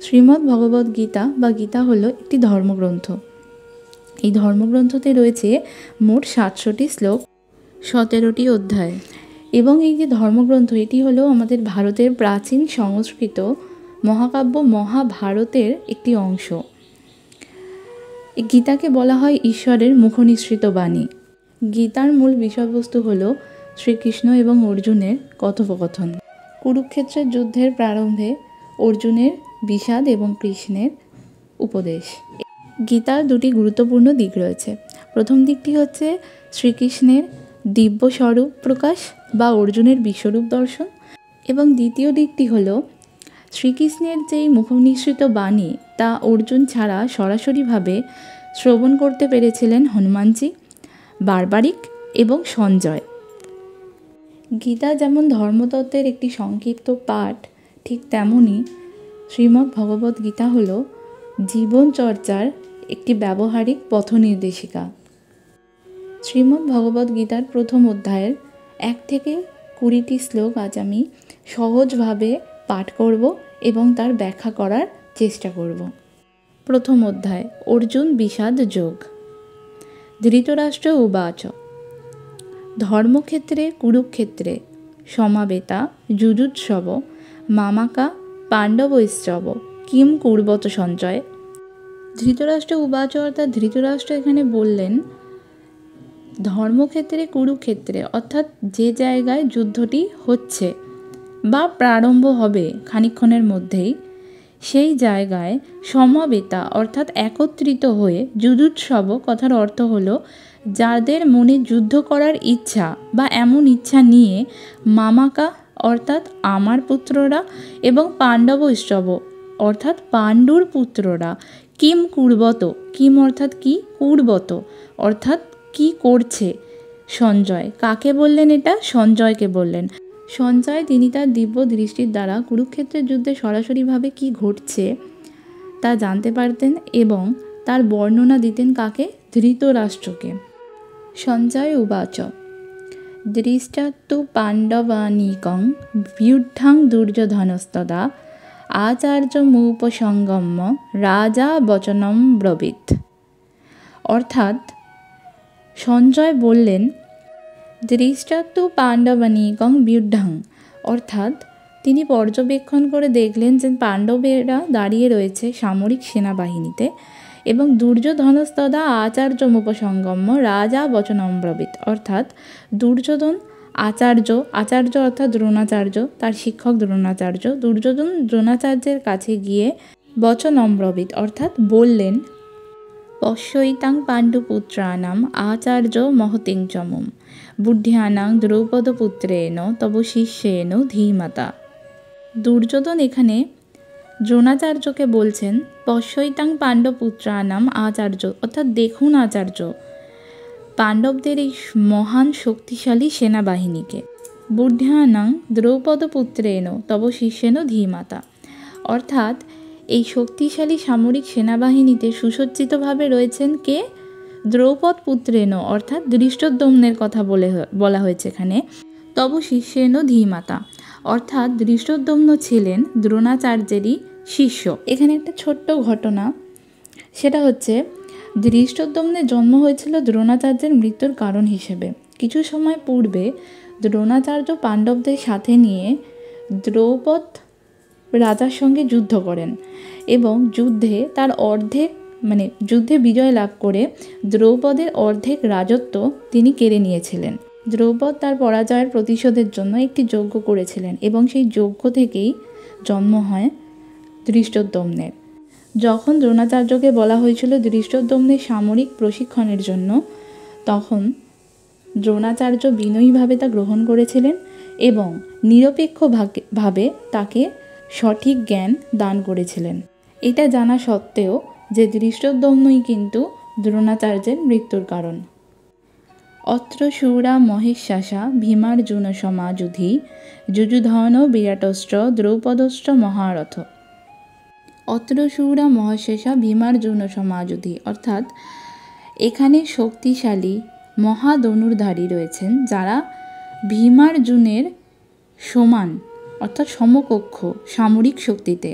শ্রীমদ্ ভগবদ্ গীতা বা গীতা হলো একটি ধর্মগ্রন্থ। এই ধর্মগ্রন্থতে রয়েছে মোট 700টি শ্লোক, 17টি অধ্যায়। এবং এই যে ধর্মগ্রন্থ, এটি হলো আমাদের ভারতের প্রাচীন সংস্কৃত মহাকাব্য মহাভারতের একটি অংশ। এই গীতাকে বলা হয় ঈশ্বরের মুখনিসৃত বাণী। গীতার মূল বিষয়বস্তু হল শ্রীকৃষ্ণ এবং অর্জুনের কথোপকথন। কুরুক্ষেত্রের যুদ্ধের প্রারম্ভে অর্জুনের বিষাদ এবং কৃষ্ণের উপদেশ। গীতার দুটি গুরুত্বপূর্ণ দিক রয়েছে। প্রথম দিকটি হচ্ছে শ্রীকৃষ্ণের দিব্য স্বরূপ প্রকাশ বা অর্জুনের বিশ্বরূপ দর্শন, এবং দ্বিতীয় দিকটি হল শ্রীকৃষ্ণের যেই মুখনিসৃত বাণী তা অর্জুন ছাড়া সরাসরিভাবে শ্রবণ করতে পেরেছিলেন হনুমানজি, বার্বারিক এবং সঞ্জয়। গীতা যেমন ধর্মতত্ত্বের একটি সংক্ষিপ্ত পাঠ, ঠিক তেমনই শ্রীমদ্ ভগবদ্ গীতা হল জীবনচর্চার একটি ব্যবহারিক পথনির্দেশিকা। শ্রীমদ্ ভগবদ্ গীতার প্রথম অধ্যায়ের 1 থেকে 20টি শ্লোক আজ আমি সহজভাবে পাঠ করব এবং তার ব্যাখ্যা করার চেষ্টা করব। প্রথম অধ্যায়, অর্জুন বিষাদ যোগ। ধৃতরাষ্ট্র উবাচ ধর্মক্ষেত্রে কুরুক্ষেত্রে সমাবেতা যুযুৎসব মামাকা পাণ্ডবৈশ্চব কিম কুর্বত সঞ্চয়। ধৃতরাষ্ট্র উবাচ অর্থাৎ ধৃতরাষ্ট্র এখানে বললেন ধর্মক্ষেত্রে কুরুক্ষেত্রে, অর্থাৎ যে জায়গায় যুদ্ধটি হচ্ছে বা প্রারম্ভ হবে খানিকক্ষণের মধ্যেই, সেই জায়গায় সমবেতা অর্থাৎ একত্রিত হয়ে, যুযুৎসব কথার অর্থ হলো যাদের মনে যুদ্ধ করার ইচ্ছা বা এমন ইচ্ছা নিয়ে, মামাকা অর্থাৎ আমার পুত্ররা এবং পাণ্ডবৈশ্চব অর্থাৎ পাণ্ডুর পুত্ররা, কিম কুর্বত, কিম অর্থাৎ কি, কুর্বত অর্থাৎ কি করছে, সঞ্জয়। কাকে বললেন এটা? সঞ্জয়কে বললেন। সঞ্জয় তিনি তার দিব্য দৃষ্টির দ্বারা কুরুক্ষেত্রের যুদ্ধে সরাসরিভাবে কি ঘটছে তা জানতে পারতেন এবং তার বর্ণনা দিতেন কাকে? ধৃতরাষ্ট্রকে। সঞ্জয় উবাচ দৃষ্টাত্তু পাণ্ডবানীকং ব্যুঢ্ধাং দুর্যোধনস্তদা আচার্যমুপসঙ্গম্য রাজা বচনম ব্রবীত। অর্থাৎ সঞ্জয় বললেন দৃষ্টাত্তু পাণ্ডবানীকং ব্যুঢ্ধাং, অর্থাৎ তিনি পর্যবেক্ষণ করে দেখলেন যে পাণ্ডবেরা দাঁড়িয়ে রয়েছে সামরিক সেনাবাহিনীতে এবং দুর্যোধনস্তদা আচার্যমুপসঙ্গম্য রাজা বচনম ব্রবীত, অর্থাৎ দুর্যোধন আচার্য অর্থাৎ দ্রোণাচার্য, তার শিক্ষক দ্রোণাচার্য, দুর্যোধন দ্রোণাচার্যের কাছে গিয়ে বচনম ব্রবীত অর্থাৎ বললেন পশ্যৈতাং পাণ্ডুপুত্রানাম আচার্য মহতিং চমম বুদ্ধ্যানাং দ্রৌপদপুত্রেণ তব শিষ্যেন ধীমাতা। দুর্যোধন এখানে দ্রোণাচার্যকে বলছেন পশ্যৈতাং পাণ্ডবপুত্রানাম আচার্য, অর্থাৎ দেখুন আচার্য পাণ্ডবদের এই মহান শক্তিশালী সেনাবাহিনীকে, বুদ্ধ্যানাং দ্রৌপদপুত্রেণ তব শিষ্যেন ধীমাতা, অর্থাৎ এই শক্তিশালী সামরিক সেনাবাহিনীতে সুসজ্জিতভাবে রয়েছেন কে? দ্রৌপদ পুত্রেণ অর্থাৎ ধৃষ্টদ্যুম্নের কথা বলা হয়েছে এখানে। তব শিষ্যেন ধীমাতা, অর্থাৎ ধৃষ্টদ্যুম্ন ছিলেন দ্রোণাচার্যেরই শিষ্য। এখানে একটা ছোট্ট ঘটনা, সেটা হচ্ছে ধৃষ্টদ্যুম্নের জন্ম হয়েছিল দ্রোণাচার্যের মৃত্যুর কারণ হিসেবে। কিছু সময় পূর্বে দ্রোণাচার্য পাণ্ডবদের সাথে নিয়ে দ্রৌপদ রাজার সঙ্গে যুদ্ধ করেন এবং যুদ্ধে তার যুদ্ধে বিজয় লাভ করে দ্রৌপদের অর্ধেক রাজত্ব তিনি কেড়ে নিয়েছিলেন। দ্রৌপদ তার পরাজয়ের প্রতিশোধের জন্য একটি যজ্ঞ করেছিলেন এবং সেই যজ্ঞ থেকেই জন্ম হয় ধৃষ্টদ্যুম্নের। যখন দ্রোণাচার্যকে বলা হয়েছিল ধৃষ্টদ্যুম্নের সামরিক প্রশিক্ষণের জন্য, তখন দ্রোণাচার্য বিনয়ীভাবে তা গ্রহণ করেছিলেন এবং নিরপেক্ষভাবে তাকে সঠিক জ্ঞান দান করেছিলেন। এটা জানা সত্ত্বেও যে ধৃষ্টদ্যুম্নই কিন্তু দ্রোণাচার্যের মৃত্যুর কারণ। অত্র শূরা মহেশ্বাসা ভীমার্জুন সমাযুধি যুযুধন বিরাটস্ত্র দ্রৌপদস্ত্র মহারথ। অত্র শূরা মহেশ্বাসা ভীমার্জুন সমাযুধি, অর্থাৎ এখানে শক্তিশালী মহাধনুর্ধারী রয়েছেন যারা ভীমার্জুনের সমান অর্থাৎ সমকক্ষ সামরিক শক্তিতে।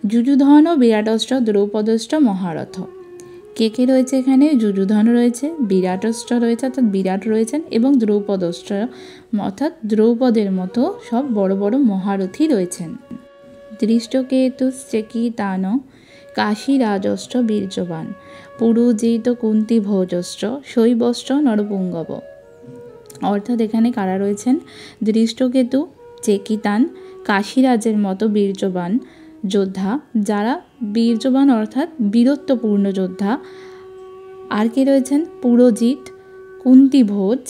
যুযুধন বিরাটস্ত্র দ্রৌপদস্ত্র মহারথ। কে কে রয়েছে এখানে? যুযুধন রয়েছে, বিরাটস্ত্র রয়েছে অর্থাৎ বিরাট রয়েছেন, এবং দ্রৌপদস্ত্র অর্থাৎ দ্রৌপদের মতো সব বড় বড় মহারথী রয়েছেন। দৃষ্টকেতুশ্চেকিতান কাশীরাজস্ত্র বীর্যবান পুরুজিত কুন্তি ভোজস্ত্র শৈবস্ত্র নরপুঙ্গব। অর্থাৎ এখানে কারা রয়েছেন? দৃষ্টকেতু, চেকিতান, কাশীরাজের মতো বীর্যবান যোদ্ধা, যারা বীর্যবান অর্থাৎ বীরত্বপূর্ণ যোদ্ধা। আর কে রয়েছেন? পুরোজিত, কুন্তিভোজ,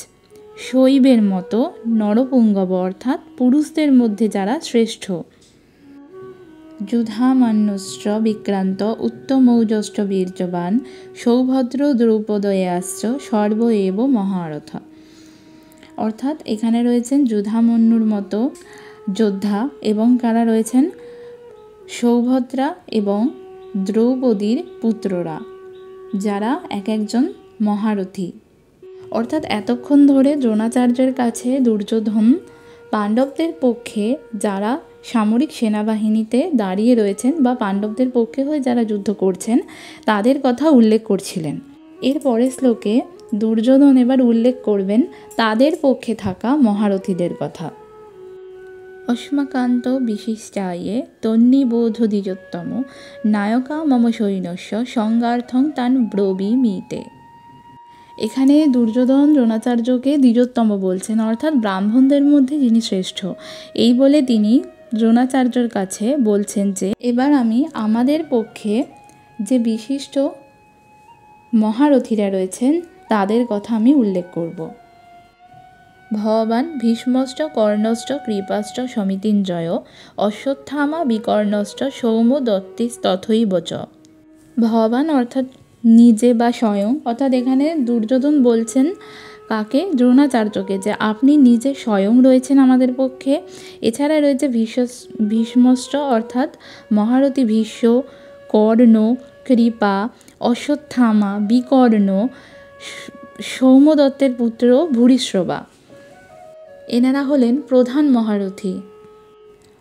শৈবের মতো নরপুঙ্গব অর্থাৎ পুরুষদের মধ্যে যারা শ্রেষ্ঠ। যুধামান্যস্ত্র বিক্রান্ত উত্তমৌজস্ত্র বীর্যবান সৌভদ্র দ্রৌপদয়াশ্চ সর্ব এব মহারথ। অর্থাৎ এখানে রয়েছেন যুধামন্যুর মতো যোদ্ধা, এবং কারা রয়েছেন? সৌভদ্রা এবং দ্রৌপদীর পুত্ররা, যারা এক একজন মহারথী। অর্থাৎ এতক্ষণ ধরে দ্রোণাচার্যের কাছে দুর্যোধন পাণ্ডবদের পক্ষে যারা সামরিক সেনাবাহিনীতে দাঁড়িয়ে রয়েছেন বা পাণ্ডবদের পক্ষে হয়ে যারা যুদ্ধ করছেন তাদের কথা উল্লেখ করছিলেন। এর পরের শ্লোকে দুর্যোধন এবার উল্লেখ করবেন তাদের পক্ষে থাকা মহারথীদের কথা। অস্মাকান্ত বিশিষ্টায়ে তন্নিবোধদ্বিজোত্তম নায়কা মম সৈন্যস্য সংগার্থং তান ব্রবীমিতে। এখানে দুর্যোধন দ্রোণাচার্যকে দ্বিজোত্তম বলছেন, অর্থাৎ ব্রাহ্মণদের মধ্যে যিনি শ্রেষ্ঠ। এই বলে তিনি দ্রোণাচার্যর কাছে বলছেন যে এবার আমি আমাদের পক্ষে যে বিশিষ্ট মহারথীরা রয়েছেন তাদের কথা আমি উল্লেখ করব। ভবান ভীষ্মশ্চ কর্ণশ্চ কৃপাশ্চ সমিতিঞ্জয় অশ্বত্থামা বিকর্ণশ্চ সৌম্য দত্তিস্তথৈব চ। ভবান অর্থাৎ নিজে বা স্বয়ং, অর্থাৎ এখানে দুর্যোধন বলছেন কাকে? দ্রোণাচার্যকে, যে আপনি নিজে স্বয়ং রয়েছেন আমাদের পক্ষে। এছাড়া রয়েছে ভীষ্মশ্চ অর্থাৎ মহারথী ভীষ্ম, কর্ণ, কৃপা, অশ্বত্থামা, বিকর্ণ, সৌম্যদত্তের পুত্র ভূরিশ্রবা। এনারা হলেন প্রধান মহারথী।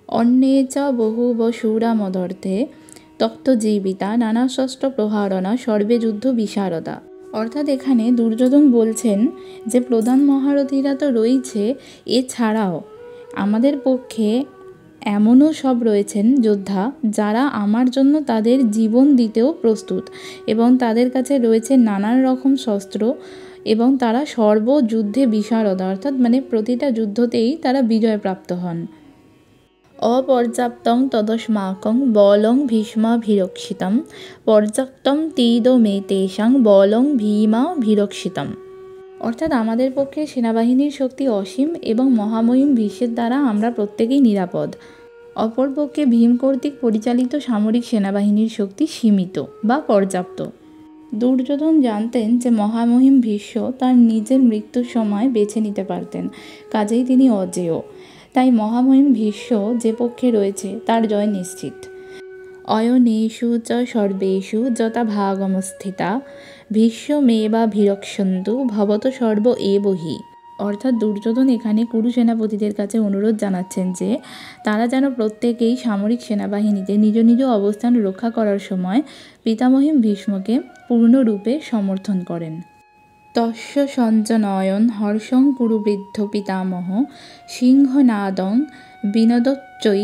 অন্যে চ বহুব শূরামদর্থে তপ্তজীবিতা নানাশস্ত্র প্রহারণা সর্বে যুদ্ধ বিশারদা। অর্থাৎ এখানে দুর্যোধন বলছেন যে প্রধান মহারথীরা তো রয়েছে, এছাড়াও আমাদের পক্ষে এমনও সব রয়েছেন যোদ্ধা যারা আমার জন্য তাদের জীবন দিতেও প্রস্তুত, এবং তাদের কাছে রয়েছে নানান রকম শস্ত্র, এবং তারা সর্বযুদ্ধে বিশারদা অর্থাৎ প্রতিটা যুদ্ধতেই তারা বিজয়প্রাপ্ত হন। অপর্যাপ্তং তদস্মাকং বলং ভীষ্মাভিরক্ষিতং পর্যাপ্তং তীদমে তেষাং বলং ভীমাভিরক্ষিতং। অর্থাৎ আমাদের পক্ষে সেনাবাহিনীর শক্তি অসীম এবং মহামহিম ভীষ্মের দ্বারা আমরা প্রত্যেকেই নিরাপদ। অপরপক্ষে ভীম কর্তৃক পরিচালিত সামরিক সেনাবাহিনীর শক্তি সীমিত বা পর্যাপ্ত। দুর্যোধন জানতেন যে মহামহিম ভীষ্ম তার নিজের মৃত্যুর সময় বেছে নিতে পারতেন, কাজেই তিনি অজেয়। তাই মহামহিম ভীষ্ম যে পক্ষে রয়েছে তার জয় নিশ্চিত। অয়নেষু চ সর্বেষু যথা ভাগমস্থিতা ভীষ্মেবাভিরক্ষন্তু ভবত সর্ব এব হি। অর্থাৎ দুর্যোধন এখানে কুরু সেনাপতিদের কাছে অনুরোধ জানাচ্ছেন যে তারা যেন প্রত্যেকেই সামরিক সেনাবাহিনীতে নিজ নিজ অবস্থান রক্ষা করার সময় পিতামহিম ভীষ্মকে পূর্ণরূপে সমর্থন করেন। তস্য সঞ্জনয়ন হর্ষং কুরুবৃদ্ধ পিতামহ সিংহনাদং বিনদচ্চৈ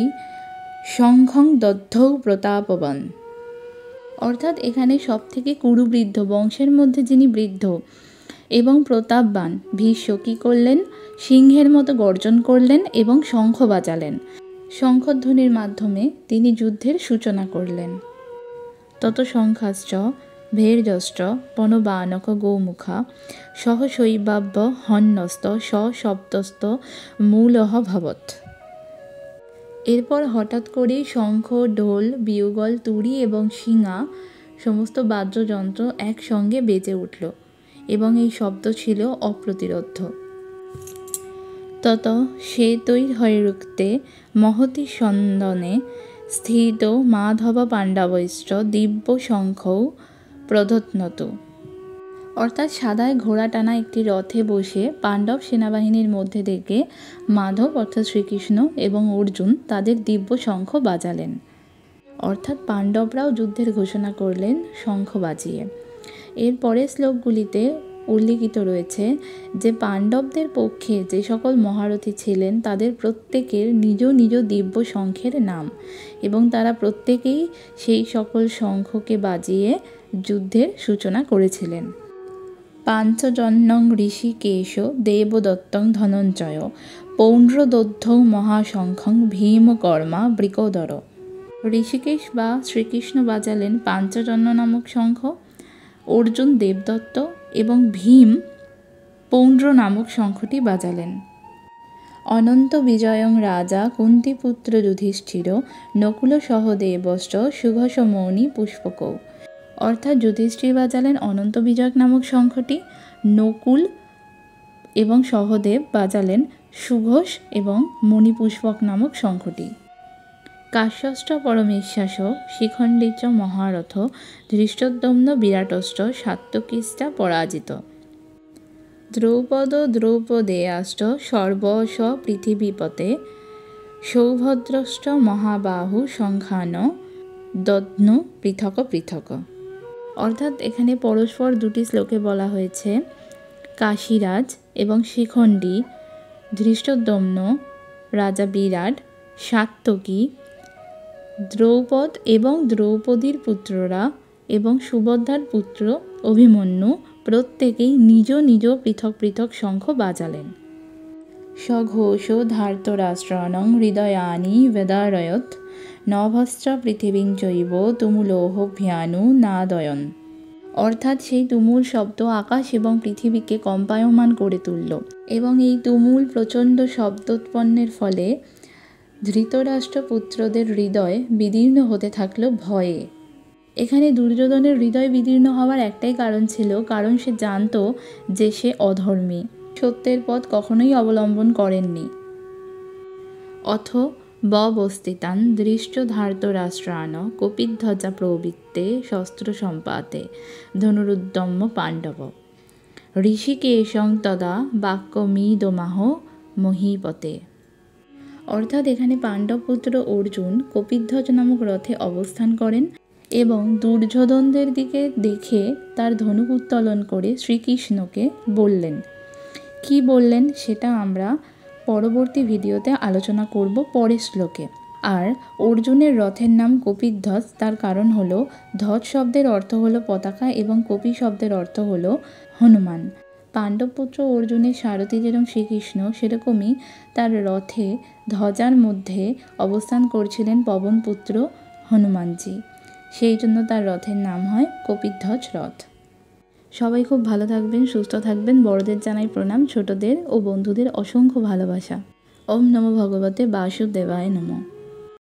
শঙ্খং দদ্ধৌ প্রতাপবান। অর্থাৎ এখানে সবথেকে কুরুবৃদ্ধ বংশের মধ্যে যিনি বৃদ্ধ এবং প্রতাপবান ভীষ্ম কী করলেন? সিংহের মতো গর্জন করলেন এবং শঙ্খ বাজালেন। শঙ্খধ্বনির মাধ্যমে তিনি যুদ্ধের সূচনা করলেন। তত শঙ্খাশ্চ ভৈর্যশ্চ পনবানক গোমুখা সহশৈবাব্য হন্যস্ত সশব্দস্ত মূলহ ভবৎ। এরপর হঠাৎ করেই শঙ্খ, ঢোল, বিউগল, তুড়ি এবং শিঙা সমস্ত বাদ্যযন্ত্র একসঙ্গে বেজে উঠল এবং এই শব্দ ছিল অপ্রতিরোধ্য। তত শ্বেতৈর্হৈরুক্তে মহতি সন্দনে স্থিত মাধব পাণ্ডবৈশ্চ দিব্য শঙ্খৌ প্রধত্নত। অর্থাৎ সাদায় ঘোড়া টানা একটি রথে বসে পাণ্ডব সেনাবাহিনীর মধ্যে থেকে মাধব অর্থাৎ শ্রীকৃষ্ণ এবং অর্জুন তাদের দিব্য শঙ্খ বাজালেন। অর্থাৎ পাণ্ডবরাও যুদ্ধের ঘোষণা করলেন শঙ্খ বাজিয়ে। এরপরে শ্লোকগুলিতে উল্লিখিত রয়েছে যে পাণ্ডবদের পক্ষে যে সকল মহারথী ছিলেন তাদের প্রত্যেকের নিজ নিজ দিব্য শঙ্খের নাম, এবং তারা প্রত্যেকেই সেই সকল শঙ্খকে বাজিয়ে যুদ্ধের সূচনা করেছিলেন। পাঞ্চজন্যং ঋষিকেশ দেবদত্তং ধনঞ্জয় পৌণ্ড্রদোদ্ধৌ মহাশঙ্খং ভীমকর্মা বৃকোদর। ঋষিকেশ বা শ্রীকৃষ্ণ বাজালেন পাঞ্চজন্য নামক শঙ্খ, অর্জুন দেবদত্ত এবং ভীম পৌণ্ড্র নামক শঙ্খটি বাজালেন। অনন্ত বিজয়ং রাজা কুন্তিপুত্র যুধিষ্ঠির নকুল সহদেবশ্চ সুঘোষ মৌনি পুষ্পকৌ। অর্থাৎ যুধিষ্ঠির বাজালেন অনন্ত বিজয় নামক শঙ্খটি, নকুল এবং সহদেব বাজালেন সুঘোষ এবং মণিপুষ্পক নামক শঙ্খটি। কাশ্যশ্চ পরমেশ্বাস শিখণ্ডীচ মহারথ ধৃষ্টদ্যম্ন বিরাটশ্চ সাত্যকীশ্চ পরাজিত। দ্রৌপদ দ্রৌপদেয়াশ্চ সর্বশ পৃথিবীপতে সৌভদ্রশ্চ মহাবাহু শঙ্খান দধ্নু পৃথক পৃথক। অর্থাৎ এখানে পরস্পর দুটি শ্লোকে বলা হয়েছে কাশীরাজ এবং শিখণ্ডী, ধৃষ্টদ্যম্ন রাজা বিরাট, সাত্যকী, দ্রৌপদ এবং দ্রৌপদীর পুত্ররা এবং সুভদ্রার পুত্র অভিমন্যু প্রত্যেকেই নিজ নিজ পৃথক পৃথক শঙ্খ বাজালেন। সঘোষ ধার্তরাষ্ট্রাণং হৃদয়ানি বেদারয়ত নভশ্চ পৃথিবীং চৈব তুমুলোহভ্যানু নাদয়ন। অর্থাৎ সেই তুমুল শব্দ আকাশ এবং পৃথিবীকে কম্পায়মান করে তুলল, এবং এই তুমুল প্রচণ্ড শব্দোৎপন্নের ফলে ধৃতরাষ্ট্র পুত্রদের হৃদয় বিদীর্ণ হতে থাকলো ভয়ে। এখানে দুর্যোধনের হৃদয় বিদীর্ণ হওয়ার একটাই কারণ ছিল, কারণ সে জানত যে সে অধর্মী, সত্যের পথ কখনোই অবলম্বন করেননি। অথ ববস্থিতান দৃষ্ট ধার্তরাষ্ট্রাণ কপিধ্বজা প্রবৃত্তে শস্ত্র সম্পাতে ধনুরুদ্যম্য পাণ্ডব ঋষিকেশং তদা বাক্যমিদমাহ মহীপতে। অর্থাৎ এখানে পাণ্ডবপুত্র অর্জুন কপিধ্বজ নামক রথে অবস্থান করেন এবং দুর্যোধনদের দিকে দেখে তার ধনুক উত্তোলন করে শ্রীকৃষ্ণকে বললেন। কি বললেন সেটা আমরা পরবর্তী ভিডিওতে আলোচনা করব পরের শ্লোকে। আর অর্জুনের রথের নাম কপিধ্বজ, তার কারণ হলো ধ্বজ শব্দের অর্থ হলো পতাকা এবং কপি শব্দের অর্থ হলো হনুমান। পাণ্ডবপুত্র অর্জুনের সারথি যেরকম শ্রীকৃষ্ণ, সেরকমই তার রথে ধ্বজার মধ্যে অবস্থান করছিলেন পবনপুত্র হনুমানজি, সেই জন্য তার রথের নাম হয় কপিধ্বজ রথ। সবাই খুব ভালো থাকবেন, সুস্থ থাকবেন। বড়দের জানাই প্রণাম, ছোটদের ও বন্ধুদের অসংখ্য ভালোবাসা। ওম নমো ভগবতে বাসুদেবায় নমঃ।